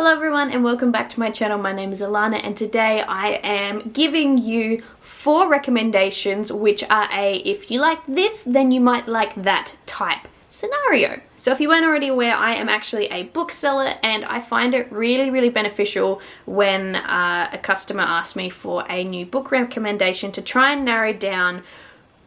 Hello everyone and welcome back to my channel. My name is Alana and today I am giving you 4 recommendations which are a if you like this then you might like that type scenario. So if you weren't already aware, I am actually a bookseller and I find it really beneficial when a customer asks me for a new book recommendation to try and narrow down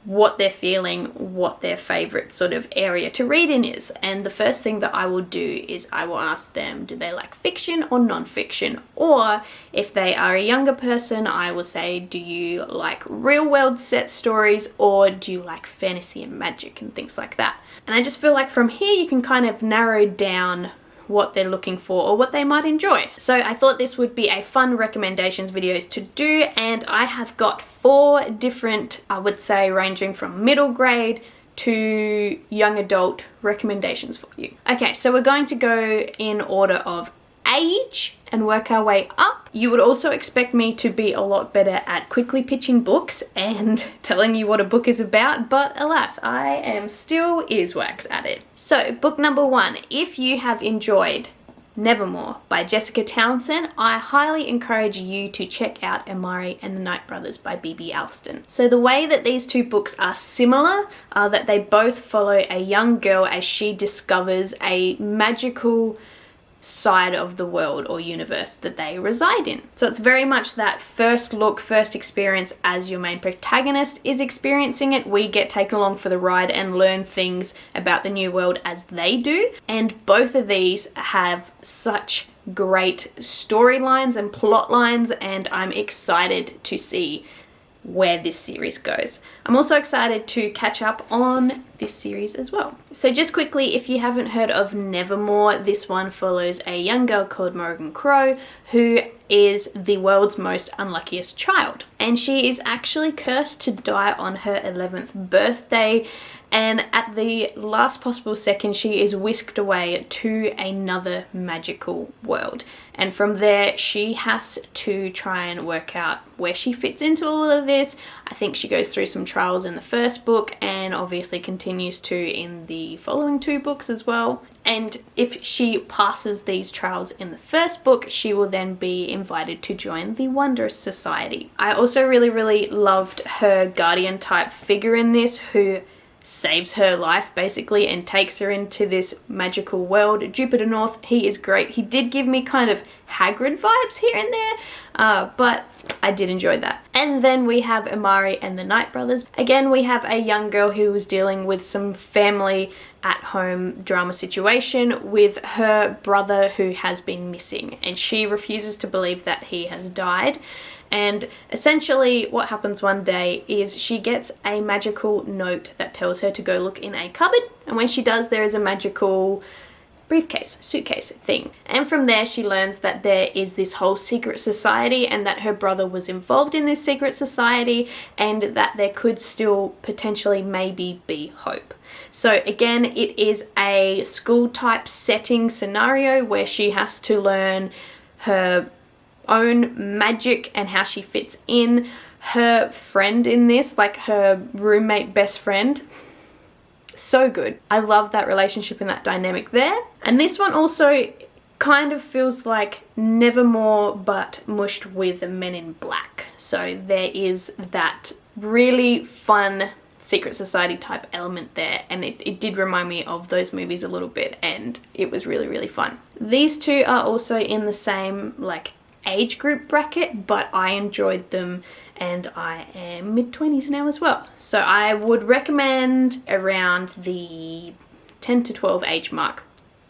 what they're feeling, what their favorite sort of area to read in is. And the first thing that I will do is I will ask them, do they like fiction or non-fiction? Or if they are a younger person, I will say, do you like real world set stories or do you like fantasy and magic and things like that? And I just feel like from here you can kind of narrow down what they're looking for or what they might enjoy. So I thought this would be a fun recommendations video to do, and I have got 4 different, I would say ranging from middle grade to young adult recommendations for you. Okay, so we're going to go in order of age and work our way up. You would also expect me to be a lot better at quickly pitching books and telling you what a book is about, but alas, I am still earwax at it. So book number 1, if you have enjoyed Nevermoor by Jessica Townsend, I highly encourage you to check out Amari and the Night Brothers by B.B. Alston. So the way that these 2 books are similar are that they both follow a young girl as she discovers a magical side of the world or universe that they reside in. So it's very much that first look, first experience as your main protagonist is experiencing it. We get taken along for the ride and learn things about the new world as they do. And both of these have such great storylines and plot lines, and I'm excited to see where this series goes. I'm also excited to catch up on this series as well. So just quickly, if you haven't heard of Nevermoor, this one follows a young girl called Morgan Crow who is the world's most unluckiest child. And she is actually cursed to die on her 11th birthday, and at the last possible second she is whisked away to another magical world. And from there she has to try and work out where she fits into all of this. I think she goes through some trials in the first book and obviously continues to in the following 2 books as well. And if she passes these trials in the first book, she will then be invited to join the Wondrous Society. I also really loved her guardian type figure in this who saves her life basically and takes her into this magical world. Jupiter North, he is great. He did give me kind of Hagrid vibes here and there, but I did enjoy that. And then we have Amari and the Night Brothers. Again, we have a young girl who was dealing with some family at home drama situation with her brother who has been missing, and she refuses to believe that he has died. And essentially what happens one day is she gets a magical note that tells her to go look in a cupboard, and when she does there is a magical briefcase, suitcase thing. And from there she learns that there is this whole secret society and that her brother was involved in this secret society and that there could still potentially maybe be hope. So again, it is a school type setting scenario where she has to learn her own magic and how she fits in. Her friend in this, like her roommate best friend, so good. I love that relationship and that dynamic there. And this one also kind of feels like Nevermoor but mushed with Men in Black. So there is that really fun secret society type element there, and it did remind me of those movies a little bit, and it was really fun. These 2 are also in the same like age group bracket, but I enjoyed them and I am mid-20s now as well. So I would recommend around the 10 to 12 age mark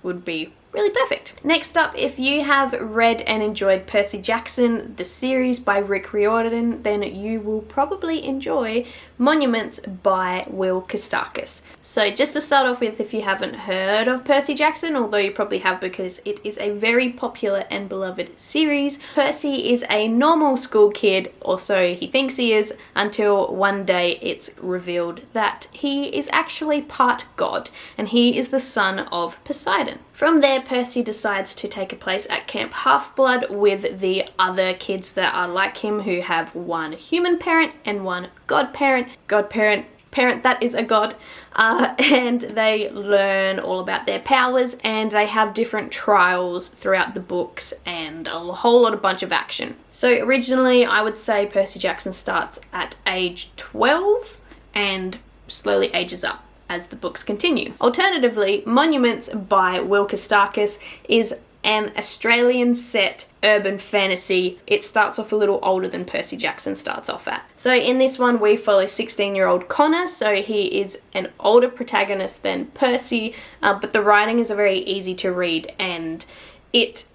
would be really perfect. Next up, if you have read and enjoyed Percy Jackson, the series by Rick Riordan, then you will probably enjoy Monuments by Will Castarkas. So just to start off with, if you haven't heard of Percy Jackson, although you probably have because it is a very popular and beloved series, Percy is a normal school kid, or so he thinks he is, until one day it's revealed that he is actually part god, and he is the son of Poseidon. From there, Percy decides to take a place at Camp Half-Blood with the other kids that are like him who have one human parent and one godparent. Godparent parent that is a god, and they learn all about their powers, and they have different trials throughout the books and a whole bunch of action. So originally I would say Percy Jackson starts at age 12 and slowly ages up as the books continue. Alternatively, Monuments by Wilka Starkis is an Australian set urban fantasy. It starts off a little older than Percy Jackson starts off at. So in this one we follow 16-year-old Connor, so he is an older protagonist than Percy, but the writing is very easy to read, and it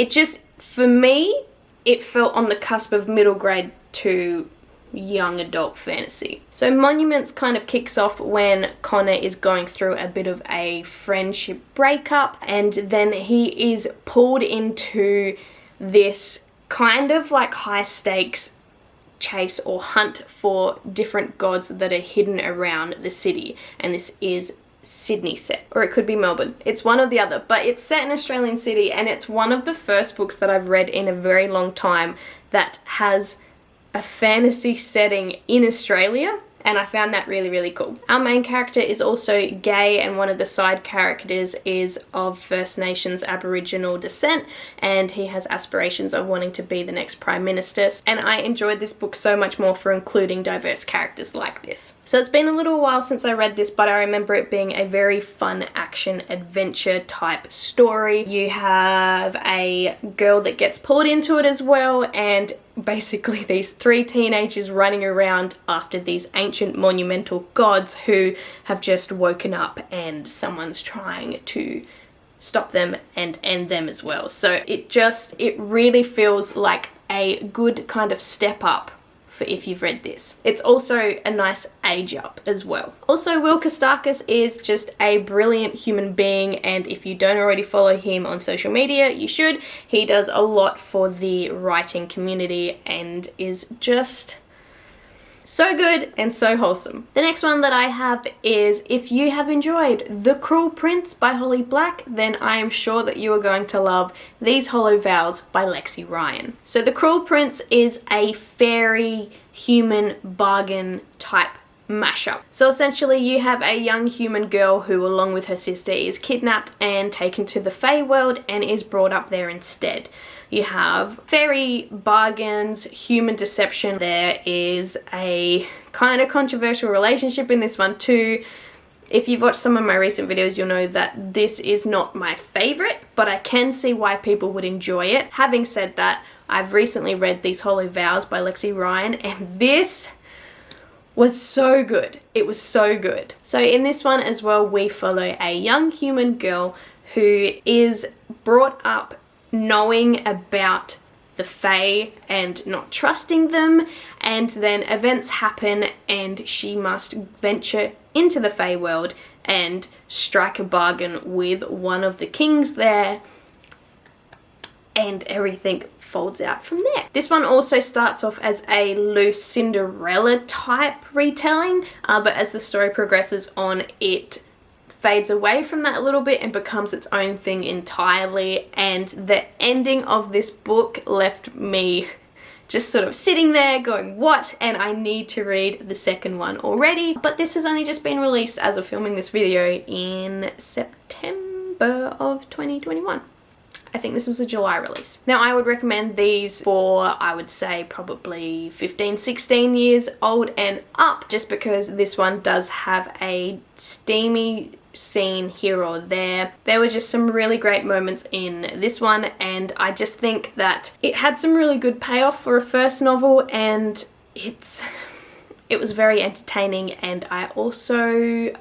just, for me, it felt on the cusp of middle grade to young adult fantasy. So Monuments kind of kicks off when Connor is going through a bit of a friendship breakup, and then he is pulled into this kind of like high stakes chase or hunt for different gods that are hidden around the city, and this is Sydney set, or it could be Melbourne. It's one or the other, but it's set in Australian city, and it's one of the first books that I've read in a very long time that has a fantasy setting in Australia, and I found that really, really cool. Our main character is also gay, and one of the side characters is of First Nations Aboriginal descent, and he has aspirations of wanting to be the next Prime Minister, and I enjoyed this book so much more for including diverse characters like this. So it's been a little while since I read this, but I remember it being a very fun action adventure type story. You have a girl that gets pulled into it as well, and basically these three teenagers running around after these ancient monumental gods who have just woken up, and someone's trying to stop them and end them as well. So it really feels like a good kind of step up for if you've read this. It's also a nice age up as well. Also, Wilka Starkis is just a brilliant human being, and if you don't already follow him on social media, you should. He does a lot for the writing community and is just so good and so wholesome. The next one that I have is, if you have enjoyed The Cruel Prince by Holly Black, then I am sure that you are going to love These Hollow Vows by Lexi Ryan. So The Cruel Prince is a fairy human bargain type mashup. So essentially you have a young human girl who, along with her sister, is kidnapped and taken to the Fey world and is brought up there instead. You have fairy bargains, human deception. There is a kind of controversial relationship in this one too. If you've watched some of my recent videos, you'll know that this is not my favorite, but I can see why people would enjoy it. Having said that, I've recently read These Hollow Vows by Lexi Ryan, and this was so good. It was so good. So in this one as well, we follow a young human girl who is brought up knowing about the Fae and not trusting them, and then events happen and she must venture into the Fae world and strike a bargain with one of the kings there, and everything folds out from there. This one also starts off as a loose Cinderella type retelling, but as the story progresses on, it fades away from that a little bit and becomes its own thing entirely, and the ending of this book left me just sort of sitting there going, what? And I need to read the second one already, but this has only just been released as of filming this video in September of 2021. I think this was a July release. Now, I would recommend these for, I would say, probably 15, 16 years old and up, just because this one does have a steamy scene here or there. There were just some really great moments in this one, and I just think that it had some really good payoff for a first novel, and it was very entertaining. And I also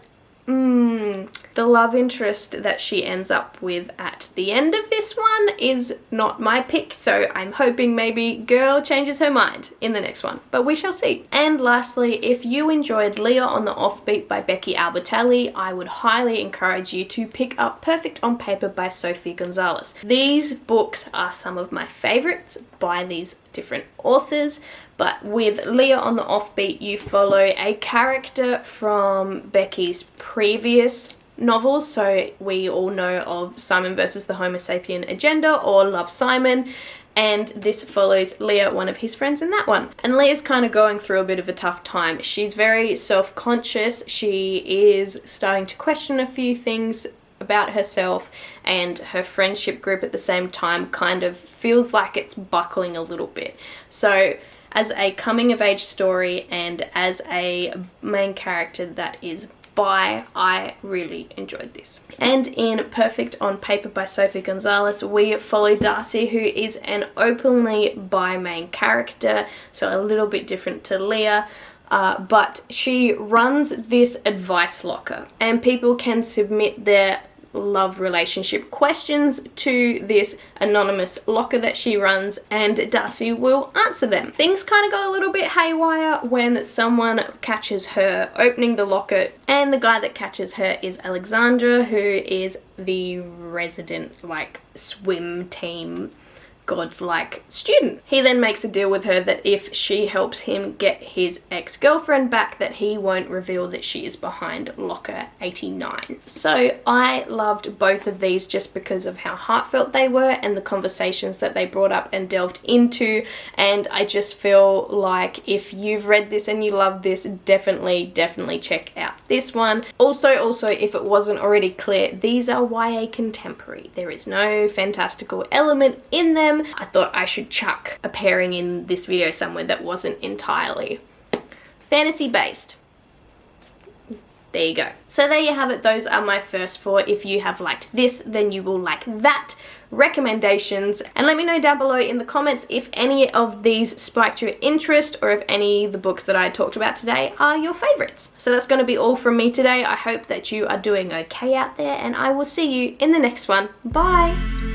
the love interest that she ends up with at the end of this one is not my pick, so I'm hoping maybe girl changes her mind in the next one, but we shall see. And lastly, if you enjoyed Leah on the Offbeat by Becky Albertalli, I would highly encourage you to pick up Perfect on Paper by Sophie Gonzalez. These books are some of my favorites by these different authors, but with Leah on the Offbeat, you follow a character from Becky's previous novels. So we all know of Simon versus the Homo sapien Agenda or Love, Simon. and this follows Leah, one of his friends in that one. And Leah's kind of going through a bit of a tough time. She's very self-conscious. She is starting to question a few things about herself, and her friendship group at the same time kind of feels like it's buckling a little bit. So as a coming of age story and as a main character that is bi, I really enjoyed this. And in Perfect on Paper by Sophie Gonzalez, we follow Darcy, who is an openly bi main character, so a little bit different to Leah. But she runs this advice locker, and people can submit their love relationship questions to this anonymous locker that she runs, and Darcy will answer them. Things kind of go a little bit haywire when someone catches her opening the locker, and the guy that catches her is Alexandra, who is the resident swim team godlike student. He then makes a deal with her that if she helps him get his ex-girlfriend back, that he won't reveal that she is behind locker 89. So I loved both of these just because of how heartfelt they were and the conversations that they brought up and delved into, and I just feel like if you've read this and you love this, definitely check out this one. Also, if it wasn't already clear, these are YA contemporary. There is no fantastical element in them. I thought I should chuck a pairing in this video somewhere that wasn't entirely fantasy based. There you go. So there you have it. Those are my first 4. If you have liked this, then you will like that recommendations, and let me know down below in the comments if any of these spiked your interest or if any of the books that I talked about today are your favorites. So that's going to be all from me today. I hope that you are doing okay out there, and I will see you in the next one. Bye!